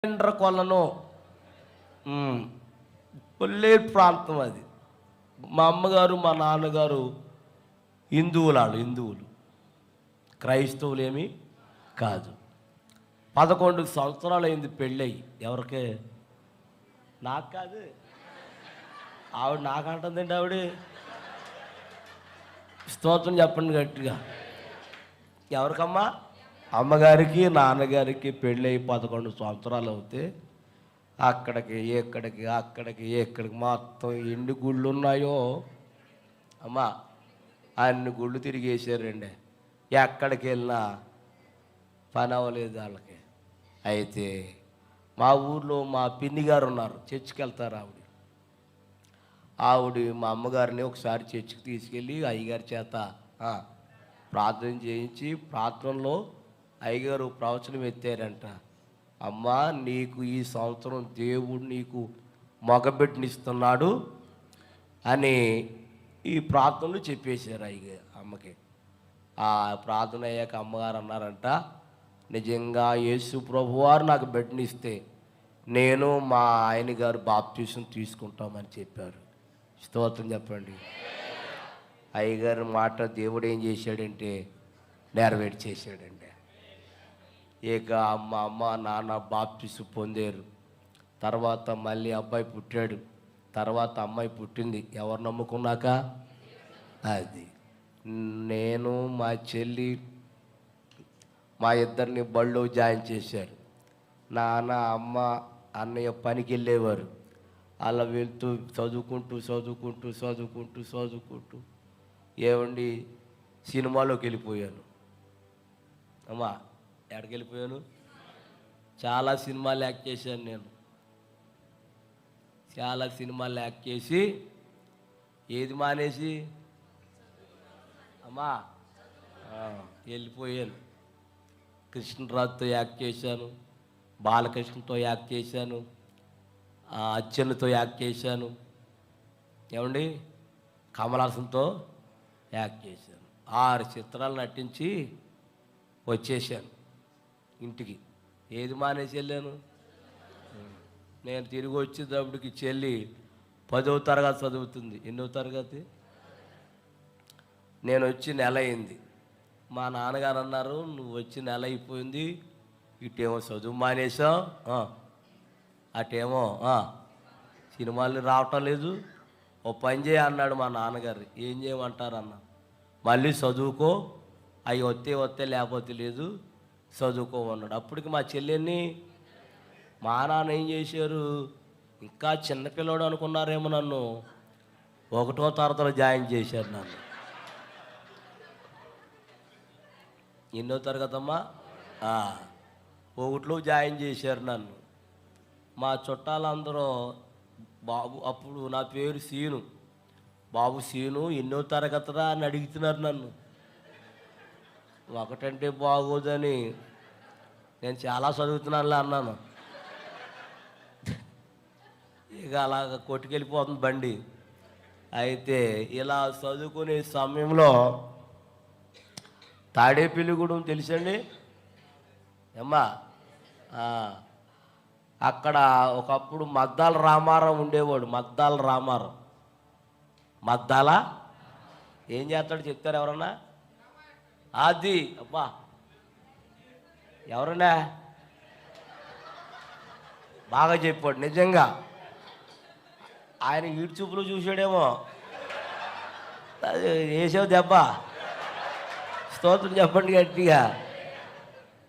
కొలను కొల్లేరు ప్రాంతం అది. మా అమ్మగారు మా నాన్నగారు హిందువులు, క్రైస్తవులేమీ కాదు. 11 సంవత్సరాలు అయింది పెళ్ళయి. ఎవరికే? నాకు కాదు, ఆవిడ నాకంటుందండి. ఆవిడ స్తోత్రం చెప్పండి గట్టిగా. ఎవరికమ్మా? అమ్మగారికి నాన్నగారికి పెళ్ళయి 11 సంవత్సరాలు అవుతే అక్కడికి ఎక్కడికి మొత్తం ఎన్ని గుళ్ళు ఉన్నాయో అమ్మా అన్ని గుళ్ళు తిరిగేసారండి. ఎక్కడికి వెళ్ళినా పని అవ్వలేదు వాళ్ళకి. అయితే మా ఊర్లో మా పిన్ని గారు ఉన్నారు, చర్చికి వెళ్తారు. ఆవిడ మా అమ్మగారిని ఒకసారి చర్చికి తీసుకెళ్ళి అయ్యగారి చేత ప్రార్థన చేయించి, ప్రార్థనలో అయ్యగారు ప్రవచనం ఎత్తారంట. అమ్మా, నీకు ఈ సంవత్సరం దేవుడు నీకు మగబిడ్డనిస్తున్నాడు అని ఈ ప్రార్థనలు చెప్పేశారు అయ్యగారు అమ్మకి. ఆ ప్రార్థన అయ్యాక అమ్మగారు అన్నారంట, నిజంగా యేసు ప్రభువారు నాకు బిడ్డనిస్తే నేను మా ఆయన గారు బాప్తీసం తీసుకుంటామని చెప్పారు. స్తోత్రం చెప్పండి. అయ్యగారి మాట దేవుడు ఏం చేశాడంటే నెరవేర్చేసాడండి. ఇక అమ్మ నాన్న బాప్తీసు పొందారు. తర్వాత మళ్ళీ అబ్బాయి పుట్టాడు. తర్వాత అమ్మాయి పుట్టింది. ఎవరు నమ్ముకున్నాక? అది నేను మా చెల్లి మా ఇద్దరిని బళ్ళో జాయిన్ చేశారు. నాన్న అమ్మ అన్నయ్య పనికి వెళ్ళేవారు. అలా వెళ్తూ చదువుకుంటూ ఏమండి సినిమాలోకి వెళ్ళిపోయాను. అమ్మా, ఎక్కడికి వెళ్ళిపోయాను? చాలా సినిమాలు యాక్ట్ చేశాను నేను. చాలా సినిమాలు యాక్ట్ చేసి ఏది మానేసి అమ్మా వెళ్ళిపోయాను. కృష్ణరాజుతో యాక్ట్ చేశాను, బాలకృష్ణతో యాక్ట్ చేశాను, అచ్చెన్నతో యాక్ట్ చేశాను, ఏమండి కమలాసంతో యాక్ట్ చేశాను. 6 చిత్రాలు నటించి వచ్చేసాను ఇంటికి. ఏది మానేసి వెళ్ళాను? నేను తిరిగి వచ్చేటప్పటికి చెల్లి 10వ తరగతి చదువుతుంది. ఎన్నో తరగతి? నేను వచ్చి నెల అయింది. మా నాన్నగారు అన్నారు, నువ్వు వచ్చి నెల అయిపోయింది, ఇటేమో చదువు మానేసావు, అటేమో సినిమాలు రావటం లేదు, ఓ పని చేయ అన్నాడు మా నాన్నగారు. ఏం చేయమంటారు అన్న? మళ్ళీ చదువుకో, అవి వస్తే లేకపోతే లేదు, చదువుకోమన్నాడు. అప్పటికి మా చెల్లెని మా నాన్న ఏం చేశారు, ఇంకా చిన్నపిల్లడు అనుకున్నారేమో, నన్ను 1వ తరగతిలో జాయిన్ చేశారు. నన్ను ఎన్నో తరగతమ్మా? 1లో జాయిన్ చేశారు నన్ను. మా చుట్టాలందరూ బాబు, అప్పుడు నా పేరు సీను, బాబు సీను ఎన్నో తరగతిరా అని అడుగుతున్నారు నన్ను. 1 అంటే బాగోదని నేను చాలా చదువుతున్నానులే అన్నాను. ఇక అలాగ కొట్టుకెళ్ళిపోతుంది బండి. అయితే ఇలా చదువుకునే సమయంలో తాడేపల్లిగూడెం తెలుసండి అమ్మా? అక్కడ ఒకప్పుడు మద్దాల రామారావు ఉండేవాడు. మద్దాల ఏం చేస్తాడు చెప్తారు ఎవరన్నా? అది అబ్బా, ఎవరన్నా బాగా చెప్పాడు. నిజంగా ఆయన ఈడు చూపులు చూసాడేమో, వేసావు దెబ్బ. స్తోత్రం చెప్పండి గట్టిగా.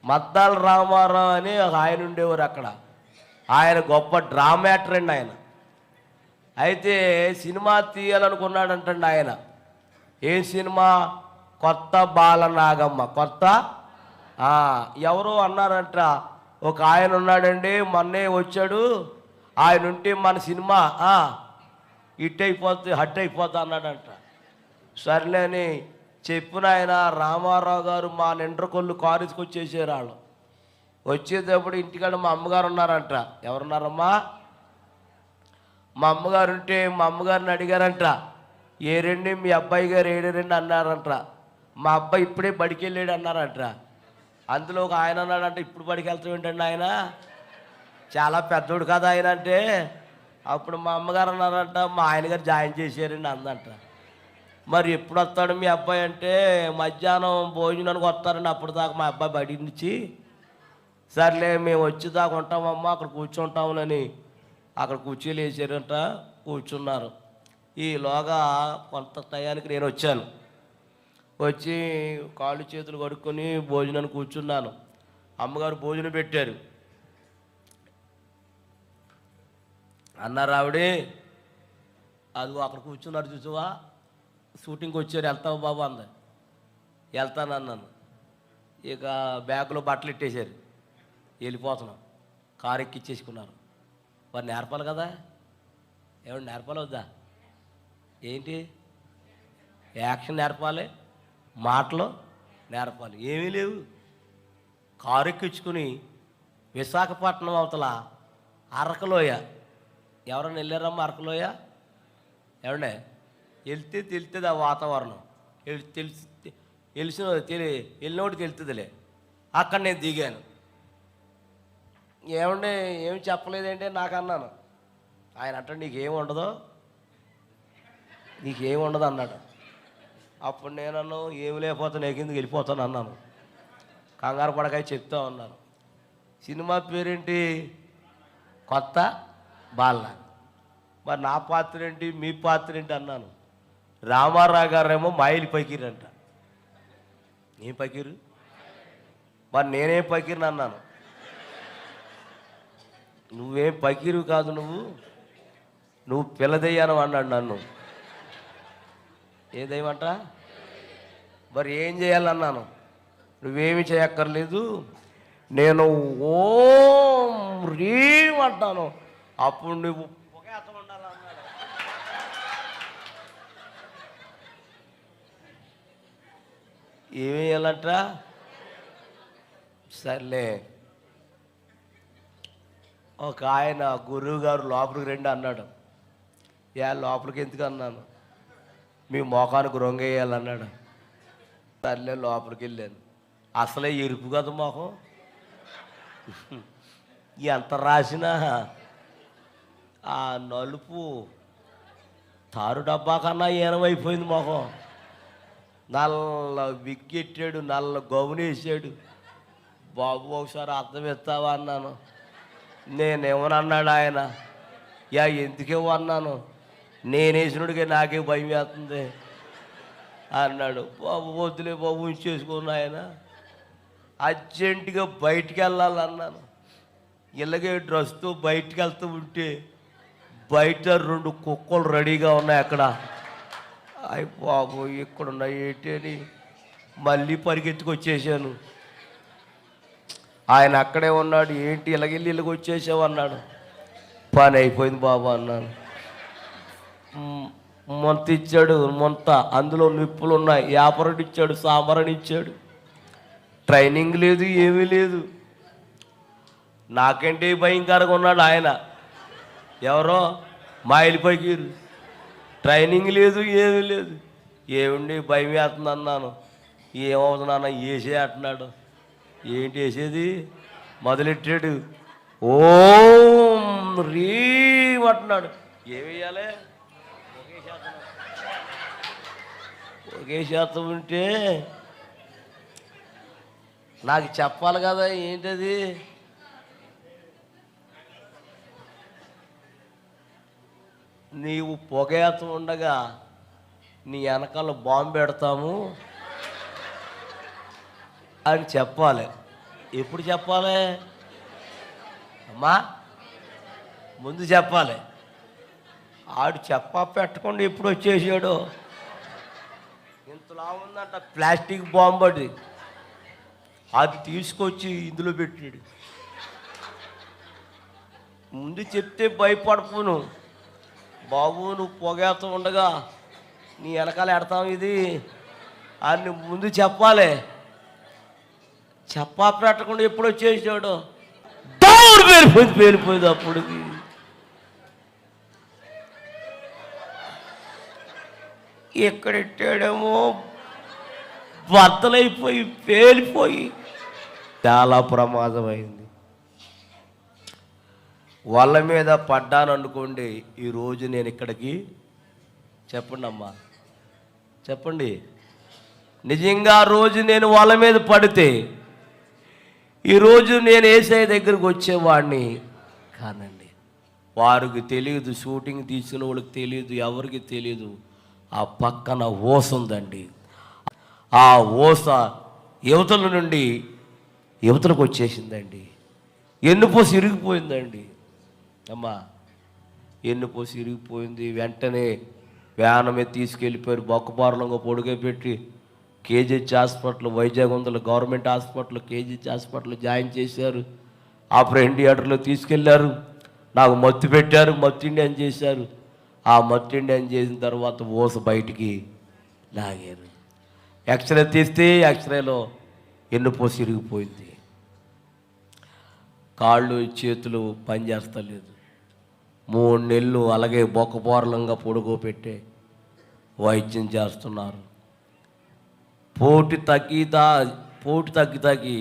మద్దాల రామారావు అని ఒక ఆయన ఉండేవారు అక్కడ. ఆయన గొప్ప డ్రామాటర్ అండి ఆయన. అయితే సినిమా తీయాలనుకున్నాడంటండి ఆయన. ఏ సినిమా? కొత్త బాలనాగమ్మ. ఎవరో అన్నారంట, ఒక ఆయన ఉన్నాడండి, మొన్నే వచ్చాడు, ఆయన ఉంటే మన సినిమా హట్ అయిపోద్ది అన్నాడంట. సర్లే అని చెప్పిన ఆయన రామారావు గారు మా నిండ్రకొల్లు కారుకి వచ్చేసారు. వాళ్ళు వచ్చేటప్పుడు ఇంటికాడ మా అమ్మగారు ఉన్నారంట. ఎవరున్నారమ్మా? మా అమ్మగారు ఉంటే మా అమ్మగారిని అడిగారంట, ఏరండి మీ అబ్బాయి గారు ఏడారండి అన్నారంట. మా అబ్బాయి ఇప్పుడే బడికి వెళ్ళాడు అన్నారంట. అందులో ఒక ఆయన అన్నాడంట, ఇప్పుడు బడికి వెళ్తాం ఏంటండి ఆయన? చాలా పెద్దోడు కదా ఆయన అంటే, అప్పుడు మా అమ్మగారు అన్నారంట, మా ఆయనగారు జాయిన్ చేశారండి అందంట. మరి ఎప్పుడు వస్తాడు మీ అబ్బాయి అంటే, మధ్యాహ్నం భోజనానికి వస్తారండి, అప్పుడు దాకా మా అబ్బాయి బడి నుంచి. సర్లే మేము వచ్చేదాకా ఉంటామమ్మా, అక్కడ కూర్చుంటాములని అక్కడ కుర్చీలు వేసారంట, కూర్చున్నారు. ఈలోగా కొంత టయానికి నేను వచ్చాను. వచ్చి కాళ్ళు చేతులు కడుక్కొని భోజనాన్ని కూర్చున్నాను. అమ్మగారు భోజనం పెట్టారు. అన్నారు ఆవిడే, అది అక్కడ కూర్చున్నారు చూసావా, షూటింగ్కి వచ్చారు, వెళ్తావా బాబు అంది. వెళ్తాను అన్నాను. ఇక బ్యాగులో బట్టలు ఇట్టేశారు, వెళ్ళిపోతున్నాం. కారు ఎక్కిచ్చేసుకున్నారు. వారు నేర్పాలి కదా, ఏమన్నా నేర్పాలి వద్దా? ఏంటి యాక్షన్ నేర్పాలి, మాటలు నేర్పాలి, ఏమీ లేవు. కారు ఎక్కించుకుని విశాఖపట్నం అవతల అరకలోయ, ఎవరైనా వెళ్ళారమ్మా అరకలోయ? ఏమండే వెళ్తే తెలుస్తుంది ఆ వాతావరణం, వెళ్ళినోటి తెలుస్తుందిలే. అక్కడ నేను దిగాను. ఏమండే ఏమి చెప్పలేదంటే నాకు అన్నాను. ఆయన అంటే నీకేమి ఉండదు, నీకేమి ఉండదు అన్నాడు. అప్పుడు నేనన్ను ఏమి లేకపోతే నేను కిందకి వెళ్ళిపోతాను అన్నాను. కంగారు పడకాయ చెప్తా ఉన్నాను. సినిమా పేరేంటి? కొత్త బాల. మరి నా పాత్ర ఏంటి, మీ పాత్ర ఏంటి అన్నాను. రామారావు గారేమో మాయిలు పకీరంట. ఏం పకీరు? మరి నేనేం పకీరుని అన్నాను. నువ్వేం పకీరు కాదు, నువ్వు పిల్లదయ్యాను అన్నాడు నన్ను. ఏదేమంట? మరి ఏం చేయాలన్నాను. నువ్వేమి చేయక్కర్లేదు, నేను ఓం రీం అంటాను, అప్పుడు నువ్వు పొగేతం ఉండాలన్నాడు. ఏమి వేయాలంట? సర్లే, ఒక ఆయన గురువు గారు లోపలికి రండి అన్నాడు. లోపలికి ఎందుకు అన్నాను. మీ మోకానికి రొంగేయాలన్నాడు. సర్లే లోపలికి వెళ్ళాను. అసలే ఎరుపు కదా మొహం, ఎంత రాసినా ఆ నలుపు తారు డబ్బా కన్నా ఏనమైపోయింది మొహం. నల్ల విగ్గెట్టాడు, నల్ల గౌనేసాడు. బాబు ఒకసారి అర్థం ఇస్తావా అన్నాను. నేనేమన్నాడు ఆయన, ఎందుకేమో అన్నాను. నేనేసినడికే నాకే భయం వేస్తుంది అన్నాడు. బాబు వద్దులే బాబు, ఉంచేసుకున్నా. ఆయన అర్జెంటుగా బయటికి వెళ్ళాలన్నాను. ఇలాగే డ్రెస్తో బయటికి వెళ్తూ ఉంటే బయట 2 కుక్కలు రెడీగా ఉన్నాయి అక్కడ. అయ్యి బాబు ఇక్కడున్నాయి ఏంటి అని మళ్ళీ పరిగెత్తుకొచ్చేసాను. ఆయన అక్కడే ఉన్నాడు. ఏంటి ఇలాగెళ్ళి ఇలాగ వచ్చేసావు అన్నాడు. పని అయిపోయింది బాబు అన్నాను. మొంత ఇచ్చాడు, మొంత అందులో నిప్పులు ఉన్నాయి. యాపరని ఇచ్చాడు, సాంబారని ఇచ్చాడు. ట్రైనింగ్ లేదు, ఏమీ లేదు. నాకంటే భయంకరంగా ఉన్నాడు ఆయన. ఎవరో మాయిల్ పకీరు. ట్రైనింగ్ లేదు, ఏమీ లేదు. ఏమండి భయం వేస్తుంది అన్నాను. ఏమవుతున్నాను, వేసే అంటున్నాడు. ఏంటి వేసేది? మొదలెట్టాడు. ఓం రీం అంటున్నాడు. ఏమేయాలి? ఒకే శాతం ఉంటే నాకు చెప్పాలి కదా. ఏంటది? నీవు పొగేతం ఉండగా నీ వెనకాల బాంబు పెడతాము అని చెప్పాలి. ఎప్పుడు చెప్పాలి అమ్మా? ముందు చెప్పాలి. ఆడు చెప్పా పెట్టకుండా ఎప్పుడు వచ్చేసాడు. ఇంతలా ఉందంట ప్లాస్టిక్ బాంబు. అది తీసుకొచ్చి ఇందులో పెట్టాడు. ముందు చెప్తే భయపడపోను. బాబు నువ్వు పొగేస్తూ ఉండగా నీ వెనకాల ఎడతాం ఇది అని ముందు చెప్పాలి. చెప్పా పెట్టకుండా ఎప్పుడు వచ్చేసాడు. దౌడు పేలిపోయింది అప్పటికి. ఎక్కడెట్టాడేమో బద్దలైపోయి పేలిపోయి చాలా ప్రమాదమైంది. వాళ్ళ మీద పడ్డాను అనుకోండి, ఈరోజు నేను ఇక్కడికి చెప్పండి అమ్మా, చెప్పండి, నిజంగా రోజు నేను వాళ్ళ మీద పడితే ఈరోజు నేను యేసయ్య దగ్గరికి వచ్చేవాడిని కానండి. వారికి తెలియదు, షూటింగ్ తీసిన వాళ్ళకి తెలియదు, ఎవరికి తెలియదు, ఆ పక్కన ఓస ఉందండి. ఆ ఓస యువతల నుండి యువతలకు వచ్చేసిందండి. ఎన్నుపోసి ఇరిగిపోయిందండి అమ్మా, ఎన్నుపోసి ఇరిగిపోయింది. వెంటనే వ్యాన్ మీద తీసుకెళ్ళిపోయారు, బొక్కపారలంగా పొడుగే పెట్టి కేజీహెచ్ హాస్పిటల్, వైజాగ్ ఉందల government hospital, KGH hospital join చేశారు. ఆపరేషన్ థియేటర్లో తీసుకెళ్లారు. నాకు మత్తు పెట్టారు, మత్తు ఇండియన్ చేశారు. ఆ మత్తు ఇండియన్ చేసిన తర్వాత ఓస బయటికి లాగారు. ఎక్స్రే తీస్తే ఎక్స్రేలో ఎన్నుపోసి ఇరిగిపోయింది. కాళ్ళు చేతులు పనిచేస్తలేదు. 3 నెలలు అలాగే బొక్కపోరలంగా పొడుగోపెట్టే వైద్యం చేస్తున్నారు. పోటు తగ్గి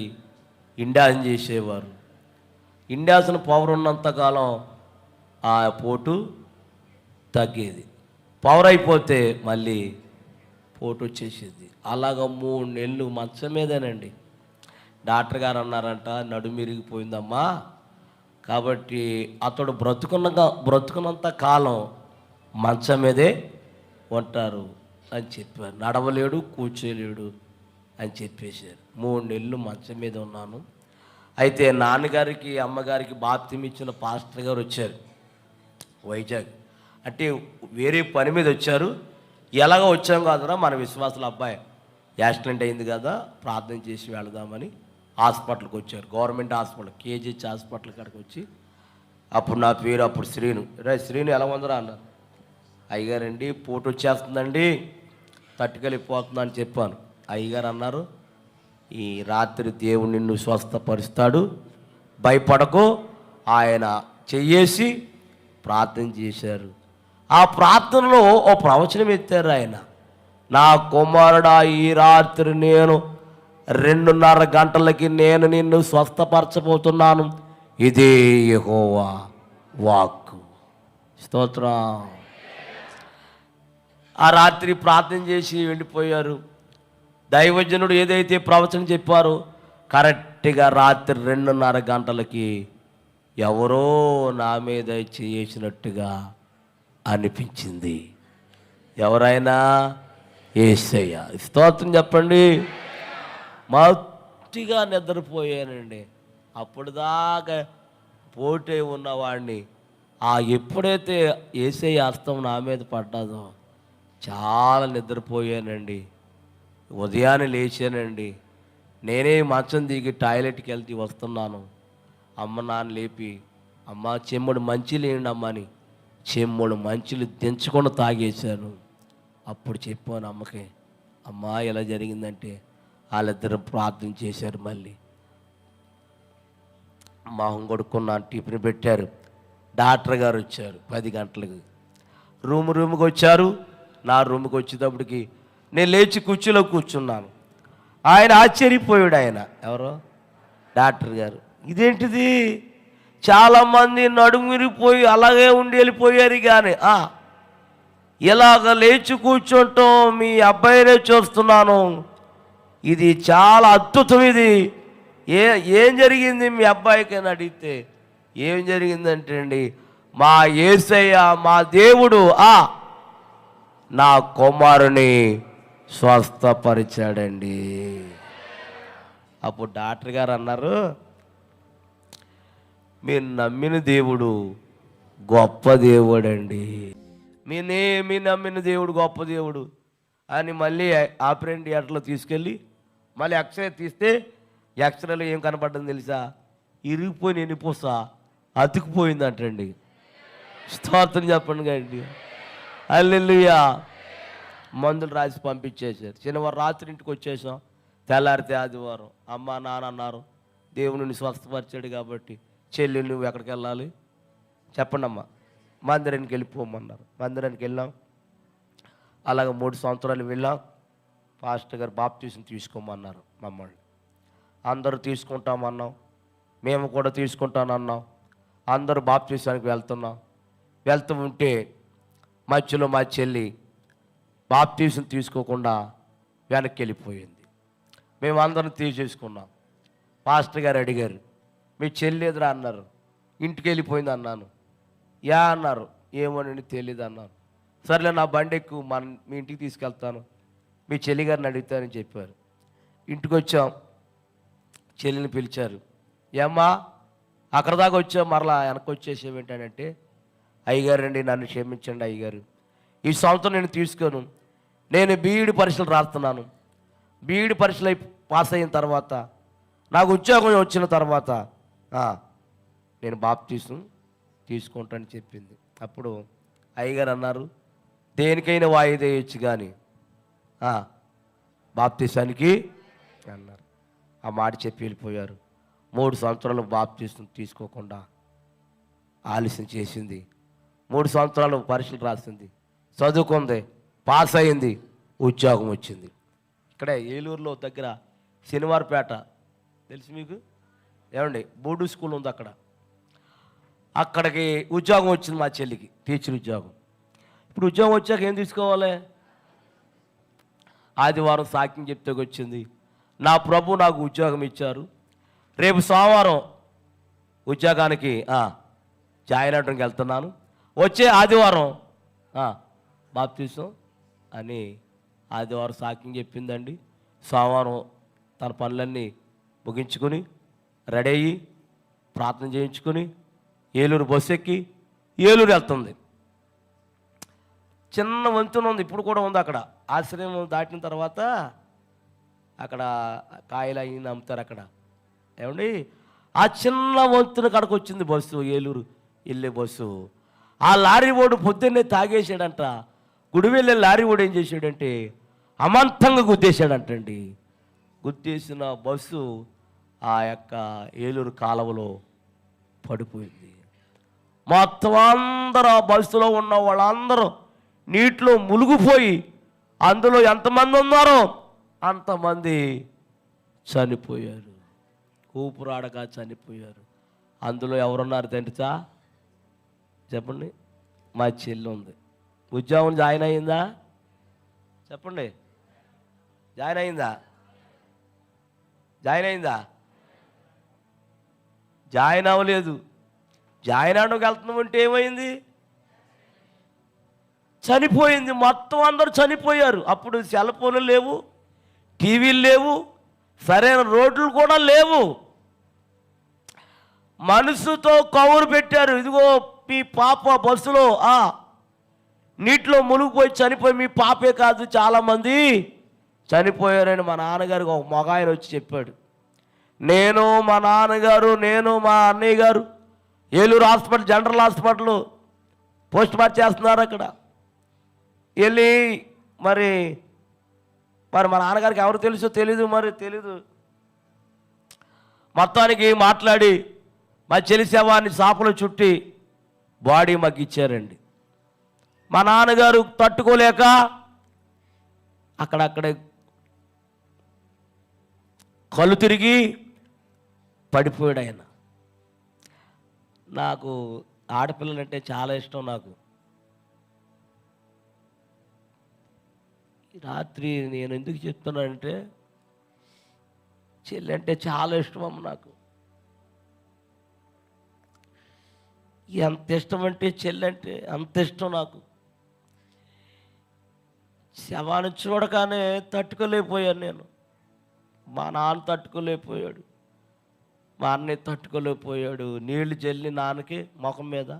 ఇండాషన్ చేసేవారు. ఇండాషన్ పవర్ ఉన్నంతకాలం ఆ పోటు తగ్గేది, పవర్ అయిపోతే మళ్ళీ పోటు వచ్చేసేది. అలాగ 3 నెలలు మంచం మీదేనండి. డాక్టర్ గారు అన్నారంట, నడుము ఇరిగిపోయిందమ్మా, కాబట్టి అతడు బ్రతుకున్నంత కాలం మంచం మీదే ఉంటారు అని చెప్పారు. నడవలేడు, కూర్చోలేడు అని చెప్పేశారు. 3 నెలలు మంచం మీద ఉన్నాను. అయితే నాన్నగారికి అమ్మగారికి బాప్తిసం ఇచ్చిన పాస్టర్ గారు వచ్చారు వైజాగ్. అంటే వేరే పని మీద వచ్చారు. ఎలాగో వచ్చాం కాదురా, మన విశ్వాసుల అబ్బాయి యాక్సిడెంట్ అయింది కదా, ప్రార్థన చేసి వెళదామని హాస్పిటల్కి వచ్చారు. గవర్నమెంట్ హాస్పిటల్, కేజీహెచ్ హాస్పిటల్ కాడికి వచ్చి, అప్పుడు నా పేరు అప్పుడు శ్రీను. శ్రీను ఎలా ఉందరా అన్నారు. అయ్యగారండి పోటు వచ్చేస్తుందండి, తట్టుకెళ్ళిపోతుందా అని చెప్పాను. అయ్యగారు అన్నారు, ఈ రాత్రి దేవుడు నిన్ను స్వస్థపరుస్తాడు, భయపడకు. ఆయన చెయ్యేసి ప్రార్థన చేశారు. ఆ ప్రార్థనలో ఓ ప్రవచనం ఎత్తారు ఆయన. నా కుమారుడా, ఈ రాత్రి నేను 2:30 గంటలకి నేను నిన్ను స్వస్థపరచబోతున్నాను, ఇదే యెహోవా వాక్కు. స్తోత్రం. ఆ రాత్రి ప్రార్థన చేసి వెళ్ళిపోయారు. దైవజనుడు ఏదైతే ప్రవచనం చెప్పారో కరెక్ట్గా రాత్రి 2:30 గంటలకి ఎవరో నా మీద చేసినట్టుగా అనిపించింది. ఎవరైనా? యేసయ్య. స్తోత్రం చెప్పండి. మత్తుగా నిద్రపోయానండి. అప్పుడు దాకా పోటే ఉన్నవాడిని ఎప్పుడైతే యేసయ్య హస్తం నా మీద పడ్డాదో చాలా నిద్రపోయానండి. ఉదయాన్నే లేచానండి. నేనే మంచం దిగి టాయిలెట్కి వెళ్తే వస్తున్నాను. అమ్మ నాన్న లేపి, అమ్మ చెమ్ముడు మంచిలు వేయండి అమ్మ అని చెమ్ముడు మంచిలు దించకుండా తాగేశాను. అప్పుడు చెప్పాను అమ్మకి, అమ్మ ఎలా జరిగిందంటే వాళ్ళిద్దరు ప్రార్థన చేశారు. మళ్ళీ మొహం కొడుకున్నాను, టిఫిన్ పెట్టారు. డాక్టర్ గారు వచ్చారు 10 గంటలకు. రూమ్కి వచ్చారు. నా రూమ్కి వచ్చేటప్పటికి నేను లేచి కుర్చీలో కూర్చున్నాను. ఆయన ఆశ్చర్యపోయాడు. ఆయన ఎవరో డాక్టర్ గారు, ఇదేంటిది, చాలామంది నడుమురిపోయి అలాగే ఉండి వెళ్ళిపోయారు, కానీ ఇలాగ లేచి కూర్చుంటాం మీ అబ్బాయినే చూస్తున్నాను, ఇది చాలా అద్భుతం. ఇది ఏం జరిగింది మీ అబ్బాయికి అని అడిగితే, ఏం జరిగిందంటే అండి, మా యేసయ్య మా దేవుడు నా కుమారుని స్వస్థపరిచాడండి. అప్పుడు డాక్టర్ గారు అన్నారు, మీరు నమ్మిన దేవుడు గొప్ప దేవుడండి, మీ నమ్మిన దేవుడు గొప్ప దేవుడు అని మళ్ళీ ఆపరేషన్ థియేటర్లో తీసుకెళ్ళి మళ్ళీ ఎక్స్రే తీస్తే ఎక్స్రేలో ఏం కనపడ్డని తెలుసా? ఇరిగిపోయిన ఎన్నిపోస అతుకుపోయిందంటండి. స్తోత్రం చెప్పండి కండి. హల్లెలూయా. మందులు రాసి పంపించేశారు. శనివారం రాత్రి ఇంటికి వచ్చేసాం. తెల్లారితే ఆదివారం. అమ్మ నాన్న అన్నారు, దేవుని స్వస్థపరిచాడు కాబట్టి చెల్లి నువ్వు ఎక్కడికి వెళ్ళాలి చెప్పండి అమ్మ, మందిరానికి వెళ్ళిపోమన్నారు. మందిరానికి వెళ్ళాం. అలాగే 3 సంవత్సరాలు వెళ్ళాం. పాస్టర్ గారు బాప్తీసం తీసుకోమన్నారు మమ్మల్ని. అందరూ తీసుకుంటామన్నాం, మేము కూడా తీసుకుంటానన్నాం. అందరూ బాప్తీసానికి వెళ్తూ ఉంటే మధ్యలో మా చెల్లి బాప్తీసం తీసుకోకుండా వెనక్కి వెళ్ళిపోయింది. మేమందరం తీసేసుకున్నాం. పాస్టర్ గారు అడిగారు, మీ చెల్లి ఎదురా అన్నారు. ఇంటికి వెళ్ళిపోయింది అన్నాను. యా అన్నారు. ఏమోనండి తెలియదు అన్నాను. సర్లే నా బండి ఎక్కువ మీ ఇంటికి తీసుకెళ్తాను, మీ చెల్లి గారిని అడుగుతానని చెప్పారు. ఇంటికి వచ్చాం. చెల్లిని పిలిచారు. ఏమ్మా అక్కడ దాకా వచ్చాం, మరలా వెనక్కి వచ్చేసేమేంటంటే, అయ్యగారు అండి నన్ను క్షమించండి అయ్యగారు, ఈ సంవత్సరం నేను తీసుకోను. నేను బీఈడి పరీక్షలు రాస్తున్నాను. బీఈడి పరీక్షలు పాస్ అయిన తర్వాత నాకు ఉద్యోగం వచ్చిన తర్వాత నేను బాప్తీసం తీసుకుంటానని చెప్పింది. అప్పుడు అయ్యగారు అన్నారు, దేనికైనా వాయిదా వేయచ్చు కానీ బాప్తీసానికి అన్నారు. ఆ మాట చెప్పి వెళ్ళిపోయారు. 3 సంవత్సరాలు బాప్తీసం తీసుకోకుండా ఆలస్యం చేసింది. 3 సంవత్సరాలు పరీక్షలు రాసింది, చదువుకుంది, పాస్ అయింది, ఉద్యోగం వచ్చింది. ఇక్కడే ఏలూరులో దగ్గర శనివారపేట తెలుసు మీకు ఏమండి, బోర్డు స్కూల్ ఉంది అక్కడికి ఉద్యోగం వచ్చింది మా చెల్లికి, టీచర్ ఉద్యోగం. ఇప్పుడు ఉద్యోగం వచ్చాక ఏం తీసుకోవాలి? ఆదివారం సాక్ష్యం చెప్తే వచ్చింది, నా ప్రభు నాకు ఉద్యోగం ఇచ్చారు, రేపు సోమవారం ఉద్యోగానికి జాయిన్ అవడానికి వెళ్తున్నాను, వచ్చే ఆదివారం బాప్తీసం అని ఆదివారం సాక్ష్యం చెప్పిందండి. సోమవారం తన పనులన్నీ ముగించుకొని రెడీ అయ్యి ప్రార్థన చేయించుకొని ఏలూరు బస్సు ఎక్కి ఏలూరు వెళ్తుంది. చిన్న వంతెన ఉంది, ఇప్పుడు కూడా ఉంది అక్కడ. ఆశ్రయం దాటిన తర్వాత అక్కడ కాయలు అయ్యి అమ్ముతారు అక్కడ. ఏమండి ఆ చిన్న వంతున కాడకు వచ్చింది బస్సు, ఏలూరు వెళ్ళే బస్సు. ఆ లారీ ఓడు పొద్దున్నే తాగేసాడంట. గుడి వెళ్ళే లారీ ఓడు ఏం చేశాడంటే అమాంతంగా గుద్దేశాడంటండి. గుద్దేసిన బస్సు ఆ యొక్క ఏలూరు కాలువలో పడిపోయింది. మొత్తం అందరూ ఆ బస్సులో ఉన్న వాళ్ళందరూ నీటిలో మునిగిపోయి అందులో ఎంతమంది ఉన్నారో అంతమంది చనిపోయారు, ఊపిరాడగా చనిపోయారు. అందులో ఎవరున్నారు తెలుసా? చెప్పండి. మా చెల్లి ఉంది. ఉద్యోగం జాయిన్ అయిందా? చెప్పండి. జాయిన్ అయిందా? జాయిన్ అవ్వలేదు. జాయిన్ అవడానికి వెళ్తున్నామంటే ఏమైంది? చనిపోయింది. మొత్తం అందరూ చనిపోయారు. అప్పుడు సెల్ ఫోన్లు లేవు, టీవీలు లేవు, సరైన రోడ్లు కూడా లేవు. మనసుతో కౌరు పెట్టారు, ఇదిగో మీ పాప బస్సులో నీటిలో మునిగిపోయి చనిపోయి, మీ పాపే కాదు చాలామంది చనిపోయారని మా నాన్నగారికి ఒక మగాయన వచ్చి చెప్పాడు. నేను మా నాన్నగారు, నేను మా అన్నయ్య గారు Eluru hospital, general hospital post March చేస్తున్నారు. అక్కడ వెళ్ళి మరి మా నాన్నగారికి ఎవరు తెలుసో తెలీదు, తెలీదు. మొత్తానికి మాట్లాడి మా చెల్లి శవాన్ని సాపలో చుట్టి బాడీ మాకు ఇచ్చారండి. మా నాన్నగారు తట్టుకోలేక అక్కడక్కడే కళ్ళు తిరిగి పడిపోయాడు ఆయన. నాకు ఆడపిల్లలంటే చాలా ఇష్టం. నాకు రాత్రి నేను ఎందుకు చెప్తున్నానంటే, చెల్లి అంటే చాలా ఇష్టం అమ్మ నాకు. ఎంత ఇష్టం అంటే చెల్లి అంటే అంత ఇష్టం నాకు. శవాన్ని చూడగానే తట్టుకోలేకపోయాను నేను. మా నాన్న తట్టుకోలేకపోయాడు, మా అన్నయ్య తట్టుకోలేకపోయాడు. నీళ్లు జల్లి నాన్నకి ముఖం మీద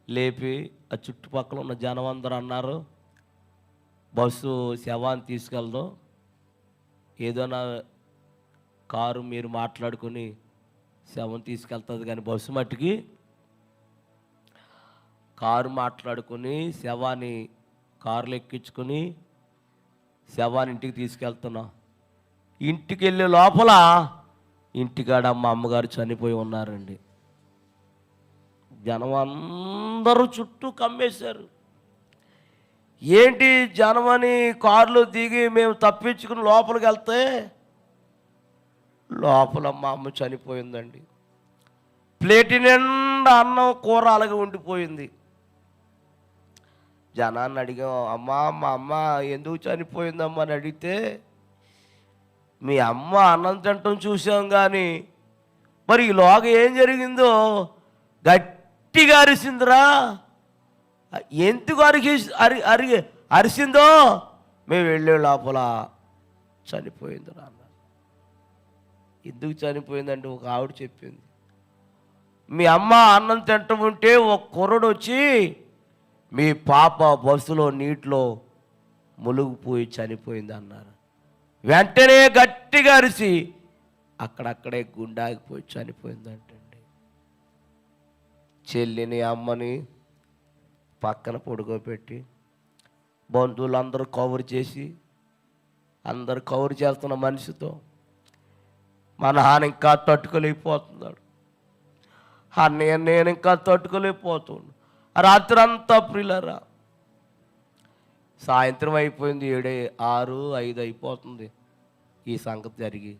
లేపి ఆ చుట్టుపక్కల ఉన్న జనం అందరూ అన్నారు, బస్సు శవాన్ని తీసుకెళ్దాం, ఏదైనా కారు మీరు మాట్లాడుకొని శవం తీసుకెళ్తుంది కానీ బస్సు మట్టికి కారు మాట్లాడుకొని శవాన్ని కారులో ఎక్కించుకొని శవాన్ని ఇంటికి తీసుకెళ్తున్నాం. ఇంటికి వెళ్ళే లోపల ఇంటికాడ మా అమ్మగారు చనిపోయి ఉన్నారండి. జనం అందరూ చుట్టూ కమ్మేశారు. ఏంటి జనమని కారులో దిగి మేము తప్పించుకుని లోపలికి వెళ్తే లోపల మా అమ్మ చనిపోయిందండి. ప్లేట్ నిండా అన్నం కూర అలాగే ఉండిపోయింది. జనాన్ని అడిగాం, అమ్మా మా అమ్మ ఎందుకు చనిపోయిందమ్మా అని అడిగితే, మీ అమ్మ అన్నం తింటం చూసాం కానీ మరి ఈలోగా ఏం జరిగిందో గట్టిగా అరిసిందిరా. ఎందుకు అరిసిందో మేము వెళ్ళే లోపల చనిపోయిందిరా అన్నారు. ఎందుకు చనిపోయిందంటే ఒక ఆవిడ చెప్పింది, మీ అమ్మ అన్నం తింటం ఉంటే ఒక కుర్రడు వచ్చి మీ పాప బస్సులో నీటిలో మునిగిపోయి చనిపోయింది అన్నారు. వెంటనే గట్టిగా అరిసి అక్కడక్కడే గుండాగిపోయి చనిపోయిందంటండి. చెల్లిని అమ్మని పక్కన పడుకోబెట్టి బంధువులందరూ కవర్ చేసి, అందరు కవర్ చేస్తున్న మనిషితో మా నాన్న ఇంకా తట్టుకోలేకపోతున్నాడు, అన్నయ్య నేను ఇంకా తట్టుకోలేకపోతున్నాను. రాత్రి అంతా ప్రియులరా, సాయంత్రం అయిపోయింది, 7, 6, 5 అయిపోతుంది ఈ సంగతి జరిగి.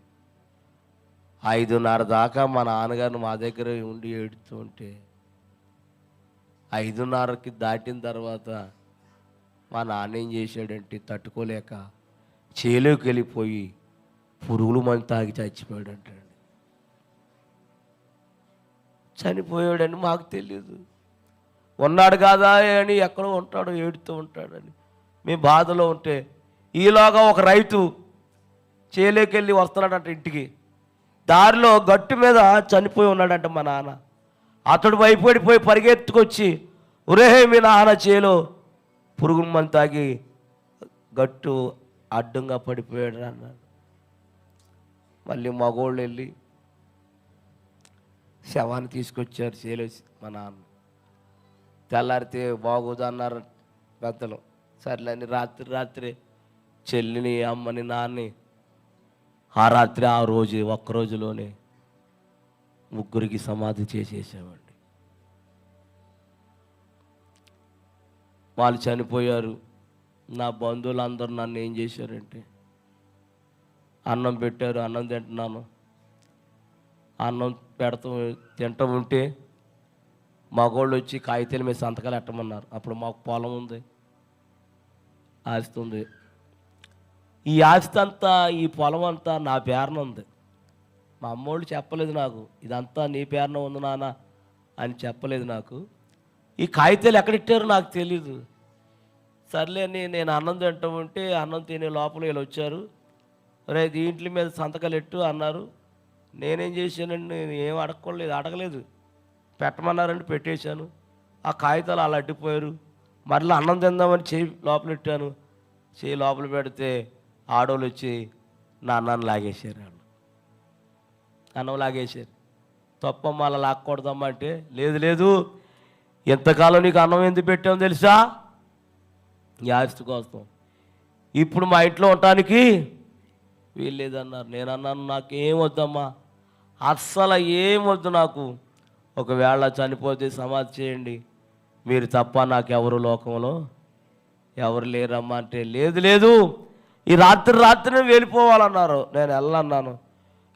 5:30 దాకా మా నాన్నగారిని మా దగ్గర ఉండి ఏడుతూ ఉంటే 5:30కి దాటిన తర్వాత మా నాన్న ఏం చేశాడంటే తట్టుకోలేక చేలోకి వెళ్ళిపోయి పురుగుల మందు తాగి చచ్చిపోయాడంటండి. చనిపోయాడని మాకు తెలియదు, ఉన్నాడు కాదా అని ఎక్కడో ఉంటాడో ఏడుతూ ఉంటాడని మేము బాధలో ఉంటే, ఈలోగా ఒక రైతు చేలోకి వెళ్ళి వస్తున్నాడంట ఇంటికి. దారిలో గట్టు మీద చనిపోయి ఉన్నాడంట మా నాన్న. అతడు భయపడిపోయి పరిగెత్తుకొచ్చి, ఒరే మీ నాన్న చేలో పురుగుల మందు తాగి గట్టు అడ్డంగా పడిపోయాడు అన్నాడు. మళ్ళీ మగోళ్ళు వెళ్ళి శవాన్ని తీసుకొచ్చారు చేలేసి మా నాన్న. తెల్లారితే బాగోదు అన్నారు పెద్దలు. సర్లేని రాత్రి చెల్లిని అమ్మని నాన్ని ఆ రోజు ఒక్క రోజులోనే ముగ్గురికి సమాధి చేసేసామండి. వాళ్ళు చనిపోయారు. నా బంధువులందరూ నన్ను ఏం చేశారంటే, అన్నం పెట్టారు, అన్నం తింటున్నాను. అన్నం తింటూ ఉంటే మగోళ్ళు వచ్చి కాగితాల మీద సంతకాలు ఎట్టమన్నారు. అప్పుడు మాకు పొలం ఉంది, ఆస్తి ఉంది. ఈ ఆస్తి అంతా, ఈ పొలం అంతా నా పేరున ఉంది. మా అమ్మోళ్ళు చెప్పలేదు నాకు, ఇదంతా నీ పేరున ఉంది నాన్న అని చెప్పలేదు నాకు. ఈ కాగితాలు ఎక్కడిట్టారో నాకు తెలీదు. సర్లే అని నేను అన్నం తింటూ ఉంటే అన్నం తినే లోపల వీళ్ళు వచ్చారు, రే దీంట్ల మీద సంతకాలు ఎట్టు అన్నారు. నేనేం చేశానండి, నేను ఏం అడగలేదు. పెట్టమన్నారంటే పెట్టేశాను. ఆ కాగితాలు అలా అడ్డిపోయారు. మరలా అన్నం తిందామని చేయి లోపల పెట్టాను. చేయి లోపల పెడితే ఆడోళ్ళు వచ్చి నా అన్నాన్ని లాగేశారు. అన్నం లాగేశారు. తప్పమ్మ అలా లాక్కూడదమ్మా అంటే, లేదు ఎంతకాలం నీకు అన్నం ఎందుకు పెట్టామో తెలుసా, ఈ ఆస్తి కోసం. ఇప్పుడు మా ఇంట్లో ఉండటానికి వీల్లేదన్నారు. నేను అన్నాను, నాకేం వద్దమ్మా, అస్సలు ఏం వద్దు నాకు. ఒకవేళ చనిపోతే సమాధి చేయండి, మీరు తప్ప నాకు ఎవరు లోకంలో ఎవరు లేరమ్మా అంటే, లేదు ఈ రాత్రి వెళ్ళిపోవాలన్నారు. నేను వెళ్ళన్నాను.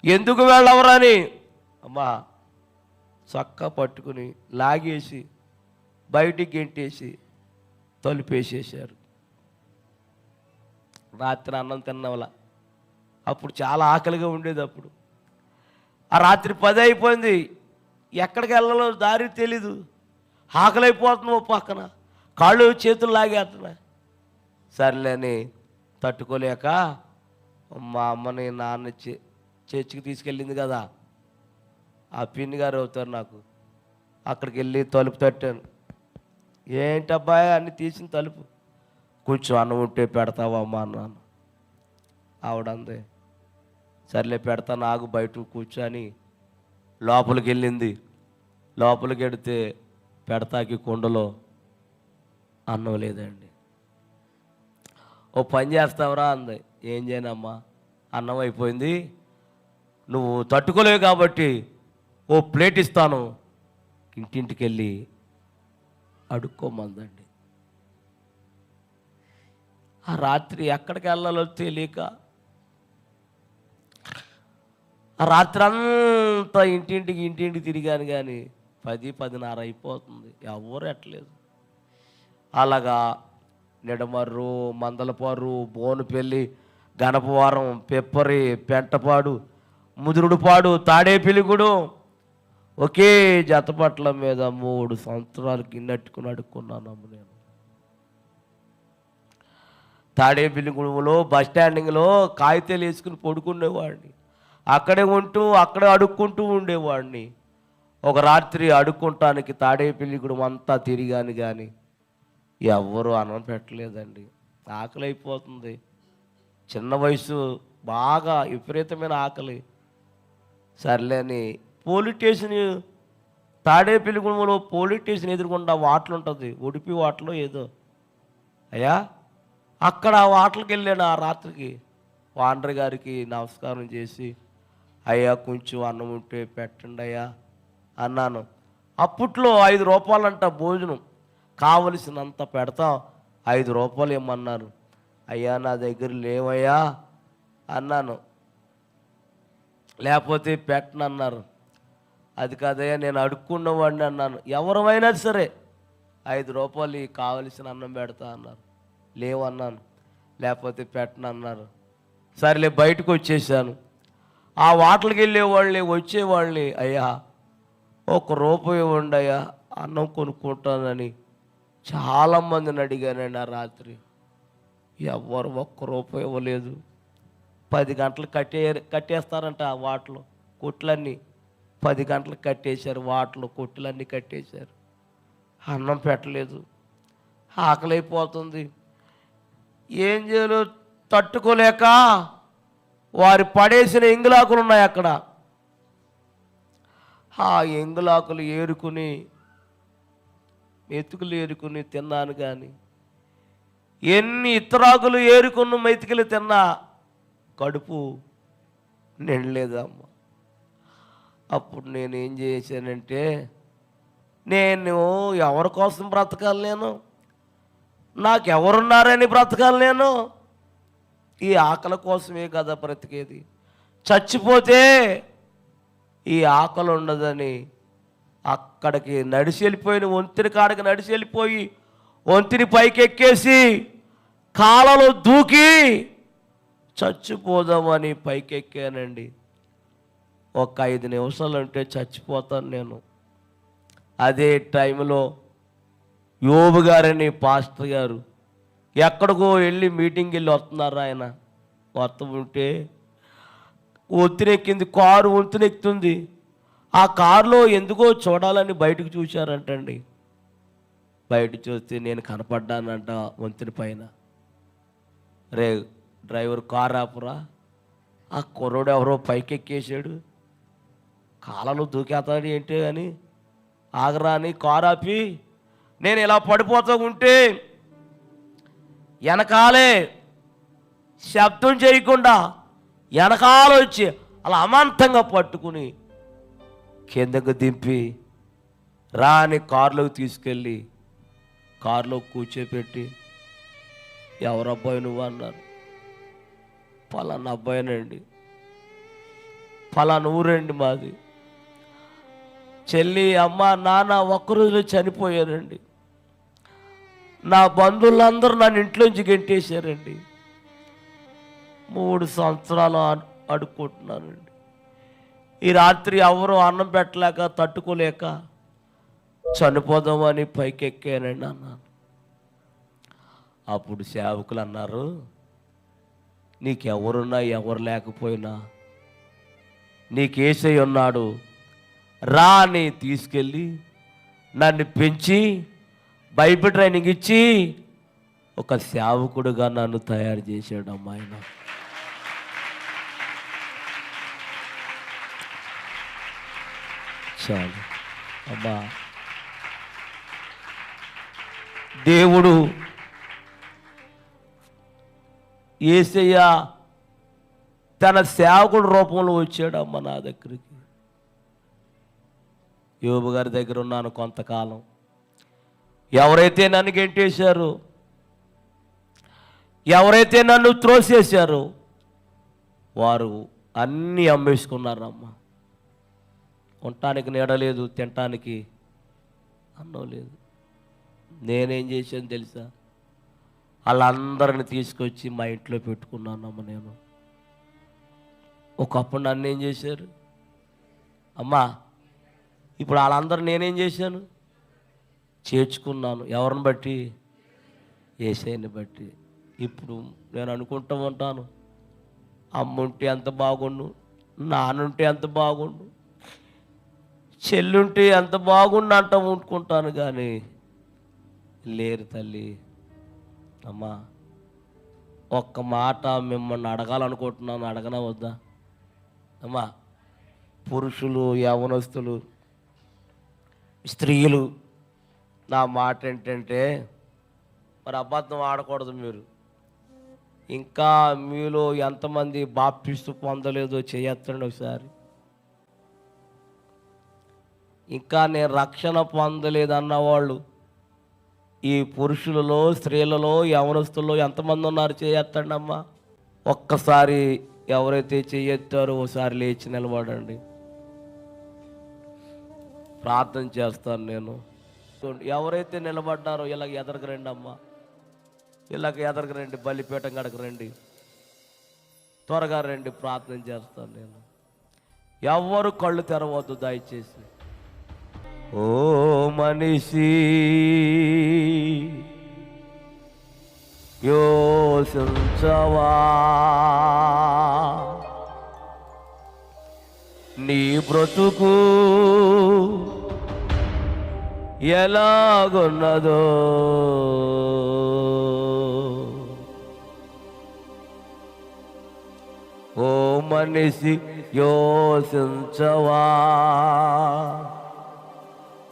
ఎందుకు వెళ్ళవరని అమ్మా చక్క పట్టుకుని లాగేసి బయటికి గెంటేసి తలుపేసేసారు. రాత్రి అన్నం తిన్నవల, అప్పుడు చాలా ఆకలిగా ఉండేది. అప్పుడు ఆ రాత్రి 10 అయిపోయింది, ఎక్కడికి వెళ్ళాలో దారి తెలీదు. ఆకలి అయిపోతున్నావు, పక్కన కాళ్ళు చేతులు లాగేస్తున్నా. సర్లేని తట్టుకోలేక మా అమ్మని నాన్న చర్చికి తీసుకెళ్ళింది కదా, ఆ పిన్ని గారు అవుతారు నాకు, అక్కడికి వెళ్ళి తలుపు తట్టాను. ఏంటబ్బాయి అన్నీ తీసిన తలుపు, కొంచెం అన్నం ఉంటే పెడతావా అమ్మ అన్నాను. ఆవిడంది, సర్లే పెడతా నాకు బయట కూర్చొని లోపలికి వెళ్ళింది. లోపలికి వెడితే పెడతాకి కుండలో అన్నం లేదండి. ఓ పని చేస్తావురా అంది. ఏం చేయనమ్మా, అన్నం అయిపోయింది, నువ్వు తట్టుకోలేవు కాబట్టి ఓ ప్లేట్ ఇస్తాను, ఇంటింటికి వెళ్ళి అడుక్కోమందండి. ఆ రాత్రి ఎక్కడికి వెళ్ళాలో తెలియక ఆ రాత్రి అంతా ఇంటింటికి తిరిగాను, కానీ 10-10:30 అయిపోతుంది, ఎవరు ఎట్టలేదు. అలాగా నిడమర్రు, మందలపారు, బోనుపల్లి, గణపవరం, పెప్పరి, పెంటపాడు, ముదురుడుపాడు, తాడేపిలిగూడు ఒకే జతపట్ల మీద 3 సంవత్సరాలు గిన్నెట్టుకుని అడుక్కున్నానమ్మ నేను. తాడేపిలిగూడెంలో బస్ స్టాండింగ్లో కాగితాలు వేసుకుని పడుకునేవాడిని, అక్కడే ఉంటూ అక్కడే అడుక్కుంటూ ఉండేవాడిని. ఒక రాత్రి అడుక్కుంటానికి తాడేపిలిగూడెం అంతా తిరిగాను, కానీ ఎవ్వరూ అన్నం పెట్టలేదండి. ఆకలి అయిపోతుంది, చిన్న వయసు, బాగా విపరీతమైన ఆకలి. సర్లేని పోలీస్ స్టేషన్, తాడేపిలిగూడెంలో పోలీస్ స్టేషన్ ఎదురుకుండా వాటలు ఉంటుంది, ఉడిపి వాటలో ఏదో, అయ్యా అక్కడ ఆ వాటలకి వెళ్ళాను. ఆ రాత్రికి వాండర్ గారికి నమస్కారం చేసి, అయ్యా కొంచెం అన్నం ఉంటే పెట్టండి అయ్యా అన్నాను. అప్పట్లో 5 రూపాయలంట భోజనం, కావలసినంత పెడతాం, 5 రూపాయలు ఇమ్మన్నారు. అయ్యా నా దగ్గర లేవయ్యా అన్నాను. లేకపోతే పెట్టనన్నారు. అది కాదయ్యా నేను అడుక్కున్నవాడిని అన్నాను. ఎవరమైనా సరే 5 రూపాయలు కావలసిన అన్నం పెడతా అన్నారు. లేవన్నాను. లేకపోతే పెట్టనన్నారు. సరేలే బయటకు వచ్చేసాను. ఆ వాటలకి వెళ్ళేవాళ్ళని వచ్చేవాళ్ళని, అయ్యా 1 రూపాయి ఇవ్వండి అయ్యా అన్నం కొనుక్కుంటానని చాలామందిని అడిగానండి. ఆ రాత్రి ఎవరు 1 రూపాయి ఇవ్వలేదు. 10 గంటలు కట్టేస్తారంట ఆ వాటలు కొట్లన్నీ. 10 గంటలకు కట్టేశారు, వాటలు కొట్టులన్నీ కట్టేశారు. అన్నం పెట్టలేదు, ఆకలైపోతుంది. ఏం చేయాలో తట్టుకోలేక వారి పడేసిన ఎంగులాకులు ఉన్నాయి అక్కడ, ఆ ఎంగులాకులు ఏరుకుని మెతుకులు ఏరుకుని తిన్నాను. కానీ ఎన్ని ఇతరాకులు ఏరుకున్న మెతుకులు తిన్నా కడుపు నిండలేదమ్మ. అప్పుడు నేనేం చేశానంటే, నేను ఎవరి కోసం బ్రతకాలి, నాకెవరున్నారని బ్రతకాలి, ఈ ఆకలి కోసమే కదా బ్రతికేది. చచ్చిపోతే ఈ ఆకలి ఉండదని అక్కడికి నడిచి వెళ్ళిపోయిన వంతిని కాడికి నడిచి వెళ్ళిపోయి వంతిని పైకి ఎక్కేసి కాలలో దూకి చచ్చిపోదామని పైకి ఎక్కానండి. ఒక 5 నిమిషాలు అంటే చచ్చిపోతాను నేను. అదే టైంలో యోబు గారని పాస్టర్ గారు ఎక్కడికో వెళ్ళి మీటింగ్కి వెళ్ళి వస్తున్నారు. ఆయన వస్తుంటే వంతునెక్కింది, కారు వంతునెక్కుతుంది. ఆ కారులో ఎందుకో చూడాలని బయటకు చూశారంటండి. బయట చూస్తే నేను కనపడ్డానంట వంతుని పైన. రే డ్రైవర్ కారు ఆపురా, ఆ కుర్రోడు ఎవరో పైకి ఎక్కేసాడు, కాలలో దూకేస్తాడు ఏంటి అని, ఆగరా అని కారు ఆపి నేను ఇలా పడిపోతూ ఉంటే వెనకాలే శబ్దం చేయకుండా వెనకాల వచ్చి అలా అమాంతంగా పట్టుకుని కిందకు దింపి రాని కారులోకి తీసుకెళ్ళి కారులో కూర్చోపెట్టి, ఎవరబ్బాయి నువ్వు అన్నారు. పలానా అబ్బాయినండి, పలానా ఊరండి మాది. చెల్లి అమ్మ నాన్న ఒక్కరోజులో చనిపోయారండి. నా బంధువులందరూ నన్ను ఇంట్లోంచి గెంటేశారండి. 3 సంవత్సరాలు అడుక్కుంటున్నానండి. ఈ రాత్రి ఎవరు అన్నం పెట్టలేక తట్టుకోలేక చనిపోదామని పైకి ఎక్కానండి అన్నాను. అప్పుడు సేవకులు అన్నారు, నీకెవరున్నా ఎవరు లేకపోయినా నీకేసై ఉన్నాడు, రా అని తీసుకెళ్ళి నన్ను పెంచి బైబిల్ ట్రైనింగ్ ఇచ్చి ఒక సేవకుడుగా నన్ను తయారు చేశాడు అమ్మాయిన. చాలు అమ్మా. దేవుడు యేసయ్య తన సేవకుడు రూపంలో వచ్చాడమ్మ నా దగ్గరికి. యోబు గారి దగ్గర ఉన్నాను కొంతకాలం. ఎవరైతే నన్ను గెంటేశారో, ఎవరైతే నన్ను త్రోసేశారో వారు అన్నీ అమ్మేసుకున్నారమ్మ. ఉండటానికి నీడ లేదు, తినటానికి అన్నం లేదు. నేనేం చేశాను తెలుసా? వాళ్ళందరిని తీసుకొచ్చి మా ఇంట్లో పెట్టుకున్నానమ్మ. నేను ఒకప్పుడు నన్ను ఏం చేశారు అమ్మా, ఇప్పుడు వాళ్ళందరూ నేనేం చేశాను? చేర్చుకున్నాను. ఎవరిని బట్టి? యేసయ్యని బట్టి. ఇప్పుడు నేను అనుకుంటూ ఉంటాను, అమ్ముంటే ఎంత బాగుండు, నాన్నుంటే ఎంత బాగుండు, చెల్లుంటే ఎంత బాగుండు అంటూ ఉంటుకుంటాను. కానీ లేరు తల్లి. అమ్మా, ఒక్క మాట మిమ్మల్ని అడగాలనుకుంటున్నాను, అడగనా వద్దా? అమ్మా, పురుషులు, యవ్వనస్తులు, స్త్రీలు, నా మాట ఏంటంటే, మరి అబద్ధం ఆడకూడదు. మీరు ఇంకా మీలో ఎంతమంది బాప్టిస్టు పొందలేదో చేయొద్దండి ఒకసారి. ఇంకా నేను రక్షణ పొందలేదన్న వాళ్ళు ఈ పురుషులలో, స్త్రీలలో, యవనస్తుల్లో ఎంతమంది ఉన్నారు? చేయొద్దండి అమ్మా. ఒక్కసారి ఎవరైతే చేయొత్తారో ఒకసారి లేచి నిలబడండి. ప్రార్థన చేస్తాను నేను. ఎవరైతే నిలబడ్డారో ఇలాగ ఎదరకు రండి అమ్మా, ఇలాగ ఎదరకు రండి, బలిపీఠం గడకు రండి, త్వరగా రండి. ప్రార్థన చేస్తాను నేను. ఎవరు కళ్ళు తెరవద్దు దయచేసి. ఓ మనిషి, యోచించవా నీ బ్రతుకు ఎలాగున్నదో. ఓ మనిషి, యోచించవా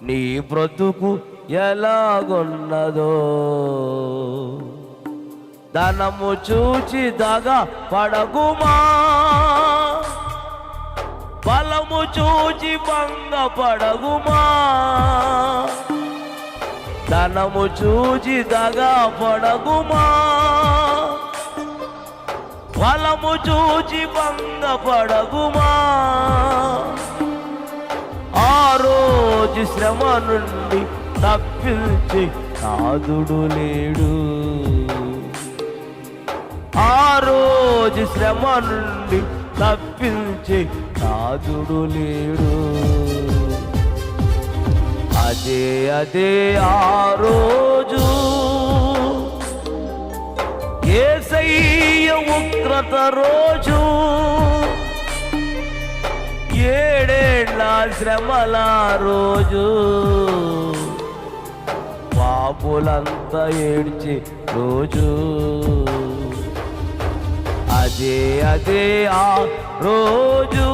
నీ బ్రతుకు ఎలాగున్నదో. ధనము చూచి దగా పడకుమా, బలము చూచి భంగ పడకుమా. ధనము చూచి దగా పడకుమా, బలము చూచి భంగ పడకుమా. ఆ రోజు శ్రమ నుండి తప్పించి నాదుడు లేడు. ఆ రోజు శ్రమ నుండి తప్పించి నాదుడు లేడు. అదే అదే ఆ రోజు యేసయ్య ఉగ్రత రోజు. 7 ఏళ్ల శ్రమల రోజు, పాపులంతా ఏడ్చి రోజు. అదే అదే ఆ రోజు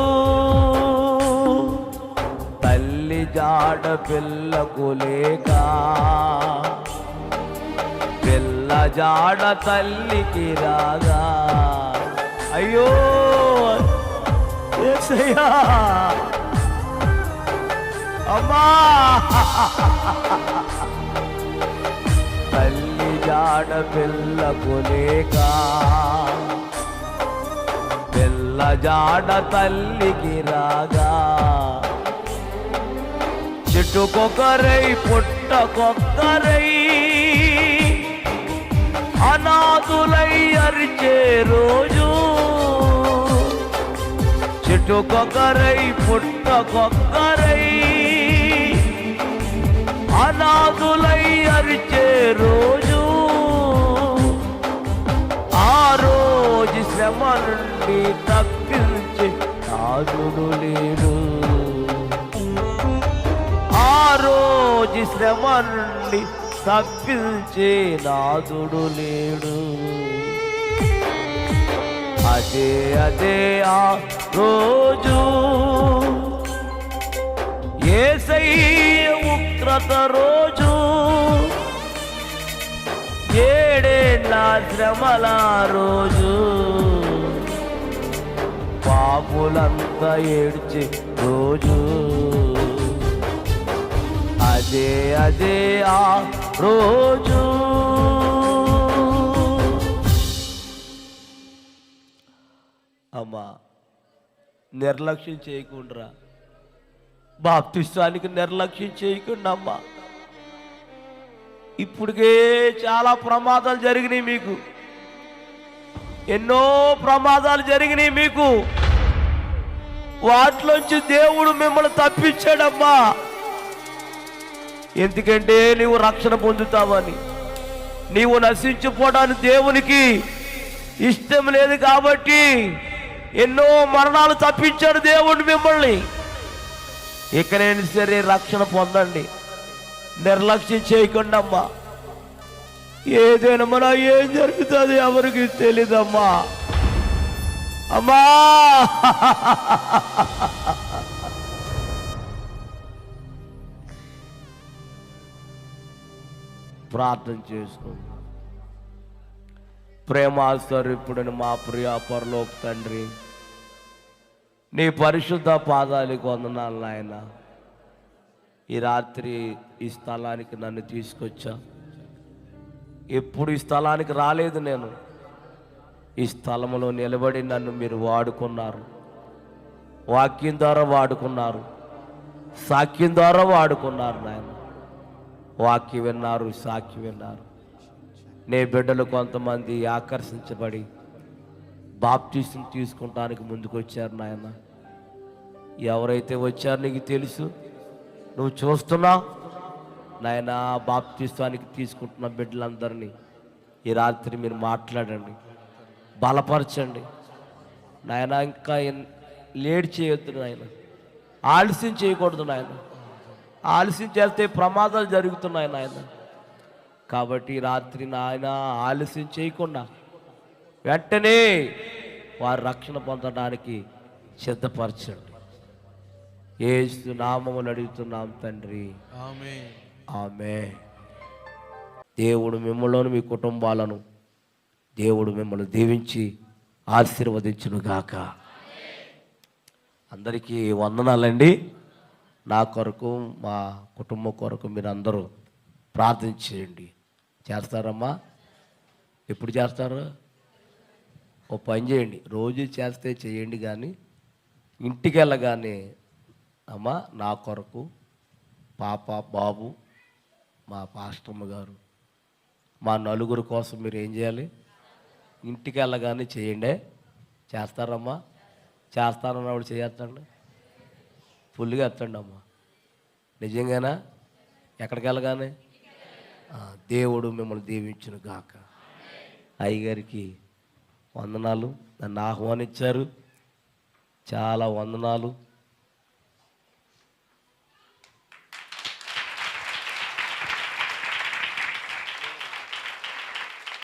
తల్లి జాడ పిల్లకు లేక, పిల్ల జాడ తల్లికి రాగా. అయ్యో యేసయ్యా, అమ్మా, తల్లి జాడ పిల్లకు లేక, పిల్ల జాడ తల్లికి రాగా. చెట్టుకొకరై పుట్టకొక్కరై అనాథులై అరిచే రోజు. చెట్టుకొకరై పుట్టకొక్కరై అనాథులై అరిచే రోజు. ఆ రోజు శ్రమ నుండి తప్పించి నాదుడు లేడు. ఆ రోజు శ్రమ నుండి తప్పించే నాదుడు లేడు. అదే అదే ఆ రోజు యేసయ్య ఉగ్రత రోజు. 7 ఏళ్ల శ్రమల రోజు, పాపులంతా ఏడ్చే రోజు. అదే అదే ఆ రోజు. అమ్మా, నిర్లక్ష్యం చేయకుండా, బాప్తిస్తానికి నిర్లక్ష్యం చేయకుండా అమ్మా. ఇప్పటికే చాలా ప్రమాదాలు జరిగినాయి మీకు, ఎన్నో ప్రమాదాలు జరిగినాయి మీకు. వాటిలోంచి దేవుడు మిమ్మల్ని తప్పించాడమ్మా. ఎందుకంటే నీవు రక్షణ పొందుతావని. నీవు నశించిపోవడానికి దేవునికి ఇష్టం లేదు కాబట్టి ఎన్నో మరణాలు తప్పించాడు దేవుడు మిమ్మల్ని. ఇకనైనా సరే రక్షణ పొందండి, నిర్లక్ష్యం చేయకుండా అమ్మా. ఏదైనా మన ఏం జరుగుతుంది ఎవరికి తెలీదమ్మా. అమ్మా ప్రార్థన చేసుకోండి. ప్రేమాస్వరూపుడైన మా ప్రియ పరలోక తండ్రి, నీ పరిశుద్ధ పాదాలకు వందనాలు నాయన. ఈ రాత్రి ఈ స్థలానికి నన్ను తీసుకొచ్చా. ఎప్పుడు ఈ స్థలానికి రాలేదు నేను. ఈ స్థలంలో నిలబడి నన్ను మీరు వాడుకున్నారు. వాక్యం ద్వారా వాడుకున్నారు, సాక్ష్యం ద్వారా వాడుకున్నారు నాయన. వాక్యం విన్నారు, సాక్ష్యం విన్నారు. నీ బిడ్డలు కొంతమంది ఆకర్షించబడి బాప్టిజం తీసుకుంటానికి ముందుకు వచ్చారు నాయన. ఎవరైతే వచ్చారో నీకు తెలుసు, నువ్వు చూస్తున్నావు నాయన. బాప్తిస్తానికి తీసుకుంటున్న బిడ్డలందరినీ ఈ రాత్రి మీరు మాట్లాడండి, బలపరచండి నాయన. ఇంకా లేట్ చేయొద్దు నాయన, ఆలస్యం చేయకూడదు నాయన. ఆలస్యం చేస్తే ప్రమాదాలు జరుగుతున్నాయి నాయన. కాబట్టి రాత్రి నాయన ఆలస్యం చేయకుండా వెంటనే వారి రక్షణ పొందడానికి సిద్ధపరచండి. యేసు నామములో అడుగుతున్నాం తండ్రి, ఆమేన్. ఆమేన్. దేవుడు మిమ్మల్ని, మీ కుటుంబాలను దేవుడు మిమ్మల్ని దీవించి ఆశీర్వదించును గాక. అందరికీ వందనాలండి. నా కొరకు, మా కుటుంబం కొరకు మీరు అందరూ ప్రార్థన చేయండి. చేస్తారమ్మా? ఎప్పుడు చేస్తారు? ఓ పని చేయండి, రోజు చేస్తే చేయండి, కానీ ఇంటికి వెళ్ళగానే అమ్మా నా కొరకు, పాప, బాబు, మా పాస్టమ్మ గారు, మా నలుగురు కోసం మీరు ఏం చేయాలి? ఇంటికి వెళ్ళగానే చేయండి. చేస్తారమ్మా? చేస్తానన్నప్పుడు చేయొచ్చండి, ఫుల్గా ఎత్తండి అమ్మా. నిజంగానా? ఎక్కడికి వెళ్ళగానే దేవుడు మిమ్మల్ని దీవించును గాక. అయ్యగారికి వందనాలు, నన్ను ఆహ్వానించారు, చాలా వందనాలు.